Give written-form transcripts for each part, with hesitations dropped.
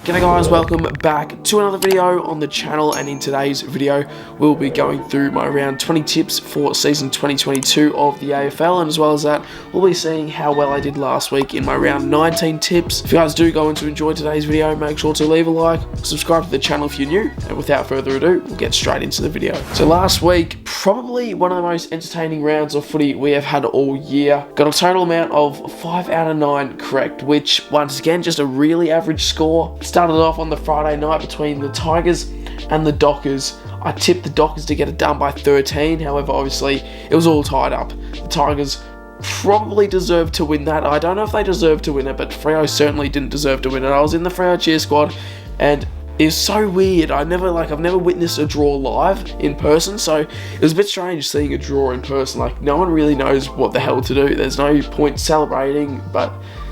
G'day guys, welcome back to another video on the channel, and in today's video we'll be going through my round 20 tips for season 2022 of the AFL, and as well as that we'll be seeing how well I did last week in my round 19 tips. If you guys do go on to enjoy today's video, make sure to leave a like, subscribe to the channel if you're new, and without further ado we'll get straight into the video. So last week, probably one of the most entertaining rounds of footy we have had all year. Got a total amount of 5 out of 9 correct, which once again just a really average score. Started off on the Friday night between the Tigers and the Dockers. I tipped the Dockers to get it done by 13, however obviously it was all tied up. The Tigers probably deserved to win that. I don't know if they deserved to win it, but Freo certainly didn't deserve to win it. I was in the Freo cheer squad and it was so weird. I've never witnessed a draw live in person, so it was a bit strange seeing a draw in person. Like, no one really knows what the hell to do. There's no point celebrating, but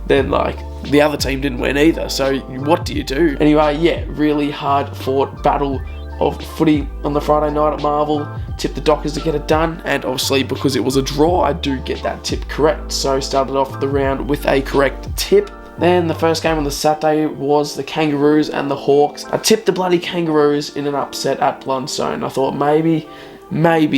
then like the other team didn't win either, so what do you do? Anyway, yeah, really hard fought battle of footy on the Friday night at Marvel. Tipped the Dockers to get it done, and obviously because it was a draw I do get that tip correct, so started off the round with a correct tip. Then the first game on the Saturday was the Kangaroos and the Hawks. I tipped the bloody Kangaroos in an upset at Blundstone. I thought maybe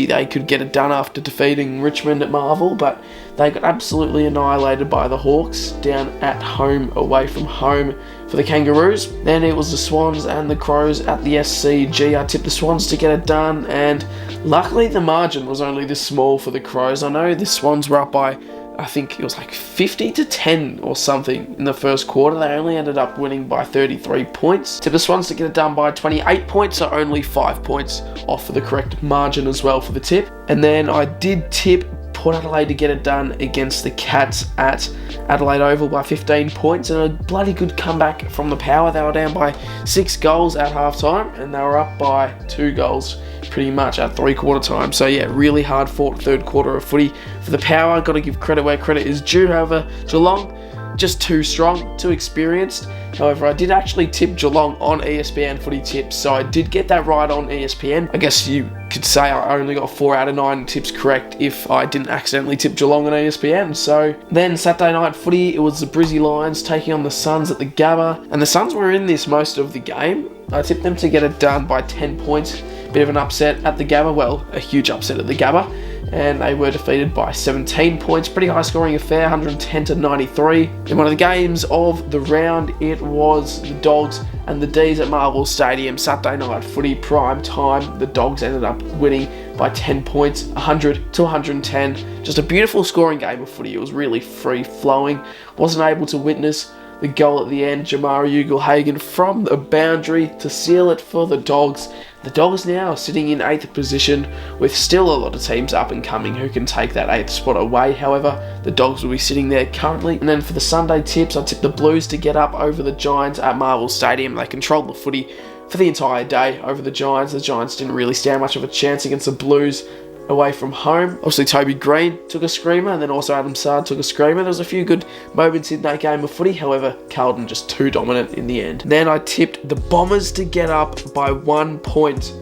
they could get it done after defeating Richmond at Marvel, but they got absolutely annihilated by the Hawks down at home, away from home for the Kangaroos. Then it was the Swans and the Crows at the SCG. I tipped the Swans to get it done, and luckily the margin was only this small for the Crows. I know the Swans were up by, I think it was like 50 to 10 or something in the first quarter. They only ended up winning by 33 points. Tipped the Swans to get it done by 28 points, so only 5 points off for the correct margin as well for the tip. And then I did tip Port Adelaide to get it done against the Cats at Adelaide Oval by 15 points, and a bloody good comeback from the Power. They were down by 6 goals at half time, and they were up by 2 goals pretty much at 3/4 time. So yeah, really hard fought third quarter of footy for the Power. Got to give credit where credit is due. However, Geelong just too strong, too experienced. However, I did actually tip Geelong on ESPN Footy Tips, so I did get that right on ESPN. I guess you could say I only got 4 out of 9 tips correct if I didn't accidentally tip Geelong on ESPN. So then Saturday night footy, it was the Brizzy Lions taking on the Suns at the Gabba, and the Suns were in this most of the game. I tipped them to get it done by 10 points. Bit of an upset at the Gabba, well, a huge upset at the Gabba, and they were defeated by 17 points. Pretty high scoring affair, 110 to 93. In one of the games of the round, it was the Dogs and the D's at Marvel Stadium. Saturday night footy, prime time. The Dogs ended up winning by 10 points, 100 to 110. Just a beautiful scoring game of footy. It was really free flowing. Wasn't able to witness the goal at the end, Jamari Ugle-Hagan from the boundary to seal it for the Dogs. The Dogs now sitting in 8th position, with still a lot of teams up and coming who can take that 8th spot away. However, the Dogs will be sitting there currently. And then for the Sunday tips, I tipped the Blues to get up over the Giants at Marvel Stadium. They controlled the footy for the entire day over the Giants. The Giants didn't really stand much of a chance against the Blues away from home. Obviously Toby Green took a screamer, and then also Adam Sard took a screamer. There was a few good moments in that game of footy, however Carlton just too dominant in the end. Then I tipped the Bombers to get up by 1 point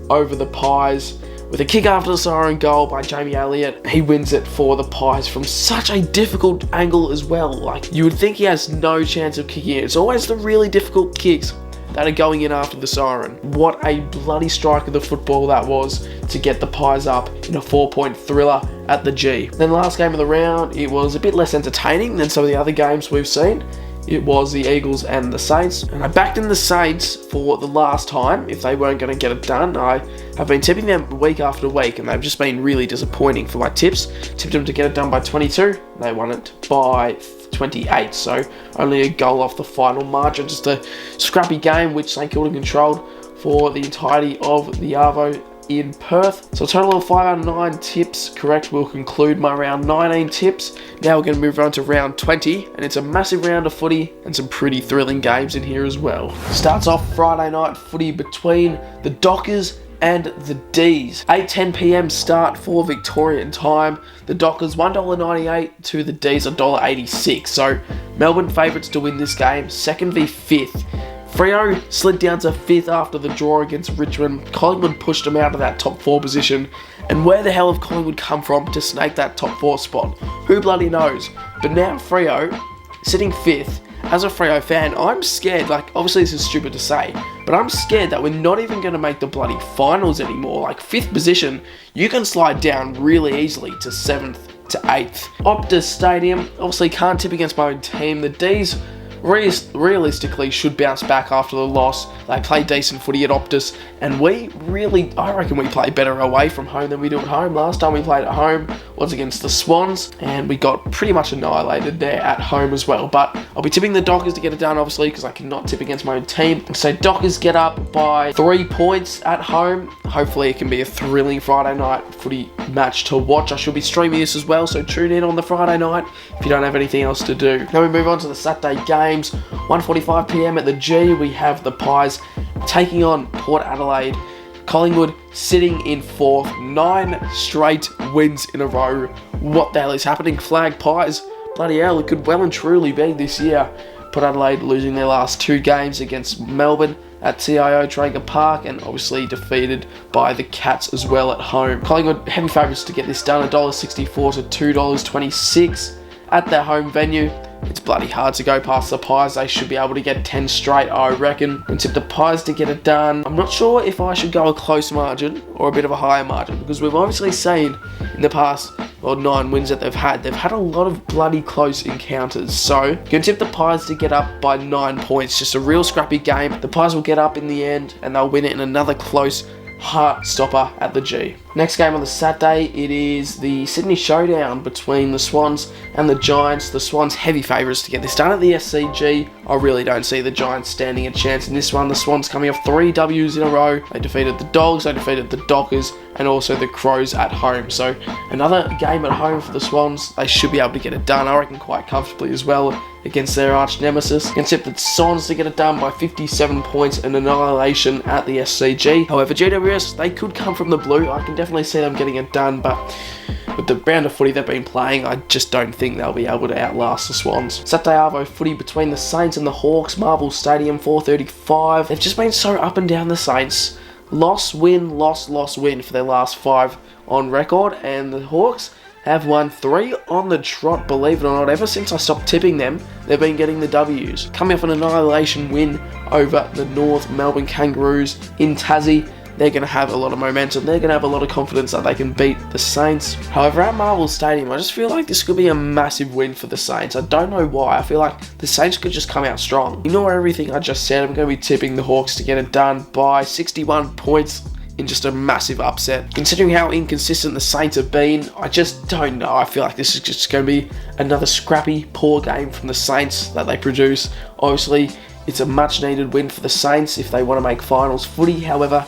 over the Pies with a kick after the siren goal by Jamie Elliott. He wins it for the Pies from such a difficult angle as well. Like, you would think he has no chance of kicking it. It's always the really difficult kicks that are going in after the siren. What a bloody strike of the football that was to get the Pies up in a 4-point thriller at the G. Then last game of the round, it was a bit less entertaining than some of the other games we've seen. It was the Eagles and the Saints, and I backed in the Saints for the last time if they weren't going to get it done. I have been tipping them week after week, and they've just been really disappointing for my tips. Tipped them to get it done by 22, they won it by 28, so only a goal off the final margin. Just a scrappy game which St Kilda controlled for the entirety of the Arvo in Perth. So a total of 5 out of 9 tips correct will conclude my round 19 tips. Now we're going to move on to round 20, and it's a massive round of footy and some pretty thrilling games in here as well. Starts off Friday night footy between the Dockers and the D's. 8:10 p.m. start for Victorian time. The Dockers $1.98 to the D's $1.86. So Melbourne favourites to win this game, 2nd v 5th. Freo slid down to 5th after the draw against Richmond. Collingwood pushed them out of that top 4 position. And where the hell have Collingwood come from to snake that top 4 spot? Who bloody knows? But now Freo, sitting 5th, as a Freo fan, I'm scared. Like, obviously this is stupid to say, but I'm scared that we're not even going to make the bloody finals anymore. Like, 5th position, you can slide down really easily to 7th to 8th. Optus Stadium, obviously can't tip against my own team. The D's realistically should bounce back after the loss. They play decent footy at Optus, and I reckon we play better away from home than we do at home. Last time we played at home was against the Swans, and we got pretty much annihilated there at home as well. But I'll be tipping the Dockers to get it done, obviously, because I cannot tip against my own team. So Dockers get up by 3 points at home. Hopefully it can be a thrilling Friday night footy match to watch. I should be streaming this as well, so tune in on the Friday night if you don't have anything else to do. Now we move on to the Saturday games. 1:45 PM at the G, we have the Pies taking on Port Adelaide. Collingwood sitting in 4th, 9 straight wins in a row. What the hell is happening? Flag Pies, bloody hell, it could well and truly be this year. Port Adelaide losing their last 2 games against Melbourne at TIO Traeger Park, and obviously defeated by the Cats as well at home. Collingwood heavy favourites to get this done, $1.64 to $2.26 at their home venue. It's bloody hard to go past the Pies. They should be able to get 10 straight, I reckon, and tip the Pies to get it done. I'm not sure if I should go a close margin or a bit of a higher margin, because we've obviously seen in the past 9 wins that they've had a lot of bloody close encounters. So, gonna tip the Pies to get up by 9 points. Just a real scrappy game. The Pies will get up in the end, and they'll win it in another close heart stopper at the G. Next game on the Saturday, it is the Sydney Showdown between the Swans and the Giants. The Swans heavy favourites to get this done at the SCG. I really don't see the Giants standing a chance in this one. The Swans coming off 3 W's in a row. They defeated the Dogs, they defeated the Dockers, and also the Crows at home. So another game at home for the Swans. They should be able to get it done, I reckon, quite comfortably as well against their arch nemesis. You can tip the Swans to get it done by 57 points and annihilation at the SCG. However, GWS, they could come from the blue. I can definitely see them getting it done, but with the brand of footy they've been playing, I just don't think they'll be able to outlast the Swans. Saturday Arvo footy between the Saints and the Hawks, Marvel Stadium, 4:35. They've just been so up and down, the Saints. Loss, win, loss, loss, win for their last 5 on record, and the Hawks have won 3 on the trot, believe it or not. Ever since I stopped tipping them, they've been getting the W's. Coming off an annihilation win over the North Melbourne Kangaroos in Tassie, they're going to have a lot of momentum. They're going to have a lot of confidence that they can beat the Saints. However, at Marvel Stadium, I just feel like this could be a massive win for the Saints. I don't know why. I feel like the Saints could just come out strong. Ignore everything I just said. I'm going to be tipping the Hawks to get it done by 61 points in just a massive upset. Considering how inconsistent the Saints have been, I just don't know. I feel like this is just going to be another scrappy, poor game from the Saints that they produce. Obviously, it's a much needed win for the Saints if they want to make finals footy. However,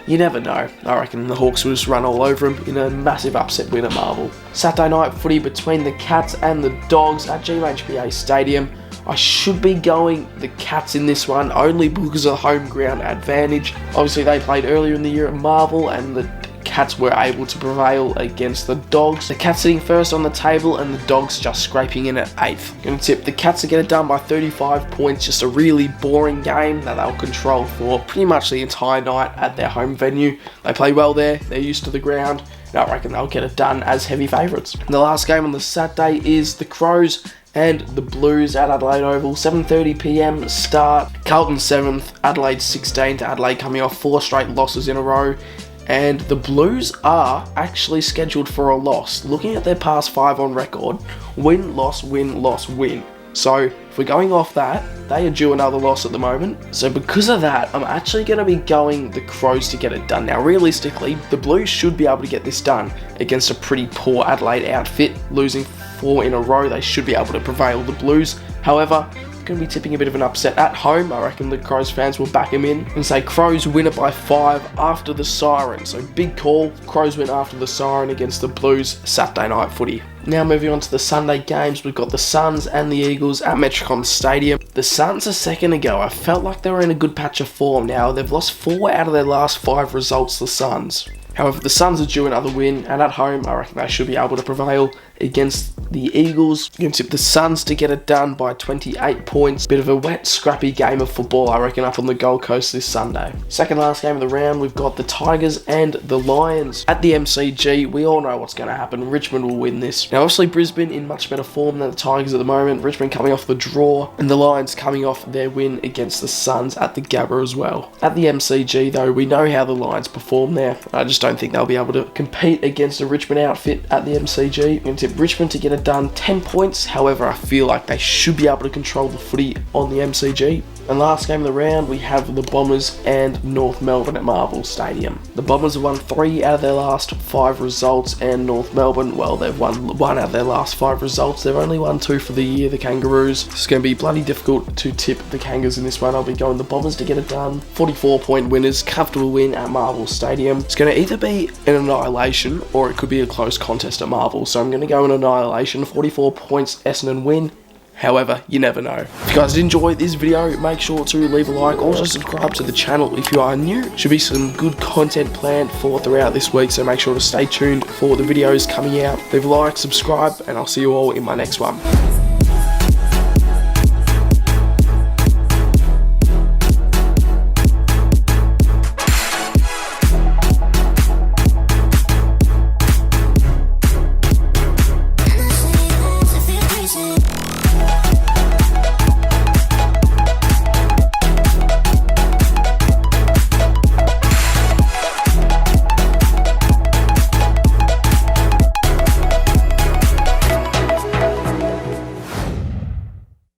you never know. I reckon the Hawks will just run all over them in a massive upset win at Marvel. Saturday night footy between the Cats and the Dogs at GHBA Stadium. I should be going the Cats in this one, only because of the home ground advantage. Obviously, they played earlier in the year at Marvel, and the Cats were able to prevail against the Dogs. The Cats sitting first on the table, and the Dogs just scraping in at 8th. Going to tip the Cats to get it done by 35 points. Just a really boring game that they'll control for pretty much the entire night at their home venue. They play well there. They're used to the ground. I reckon they'll get it done as heavy favourites. The last game on the Saturday is the Crows and the Blues at Adelaide Oval, 7:30 PM start. Carlton 7th, Adelaide 16th. Adelaide coming off 4 straight losses in a row, and the Blues are actually scheduled for a loss. Looking at their past 5 on record, win, loss, win, loss, win. So if we're going off that, they are due another loss at the moment. So because of that, I'm actually going to be going the Crows to get it done. Now realistically, the Blues should be able to get this done against a pretty poor Adelaide outfit. Losing 4 in a row, they should be able to prevail the Blues. However, I'm going to be tipping a bit of an upset at home. I reckon the Crows fans will back him in and say Crows win it by 5 after the siren. So big call, Crows win after the siren against the Blues Saturday night footy. Now moving on to the Sunday games, we've got the Suns and the Eagles at Metricon Stadium. The Suns a second ago, I felt like they were in a good patch of form. Now they've lost 4 out of their last 5 results, the Suns. However, the Suns are due another win, and at home, I reckon they should be able to prevail against the Eagles. You're going to tip the Suns to get it done by 28 points. Bit of a wet, scrappy game of football, I reckon, up on the Gold Coast this Sunday. Second last game of the round, we've got the Tigers and the Lions. At the MCG, we all know what's going to happen. Richmond will win this. Now, obviously, Brisbane in much better form than the Tigers at the moment. Richmond coming off the draw, and the Lions coming off their win against the Suns at the Gabba as well. At the MCG, though, we know how the Lions perform there. I just don't think they'll be able to compete against a Richmond outfit at the MCG. I'm going to tip Richmond to get it done 10 points. However, I feel like they should be able to control the footy on the MCG. And last game of the round, we have the Bombers and North Melbourne at Marvel Stadium. The Bombers have won 3 out of their last 5 results, and North Melbourne, well, they've won 1 out of their last 5 results. They've only won 2 for the year, the Kangaroos. It's going to be bloody difficult to tip the Kangas in this one. I'll be going the Bombers to get it done. 44-point winners, comfortable win at Marvel Stadium. It's going to either be an annihilation or it could be a close contest at Marvel. So I'm going to go an annihilation, 44 points, Essendon win. However, you never know. If you guys did enjoy this video, make sure to leave a like. Also subscribe to the channel if you are new. Should be some good content planned for throughout this week, so make sure to stay tuned for the videos coming out. Leave a like, subscribe, and I'll see you all in my next one.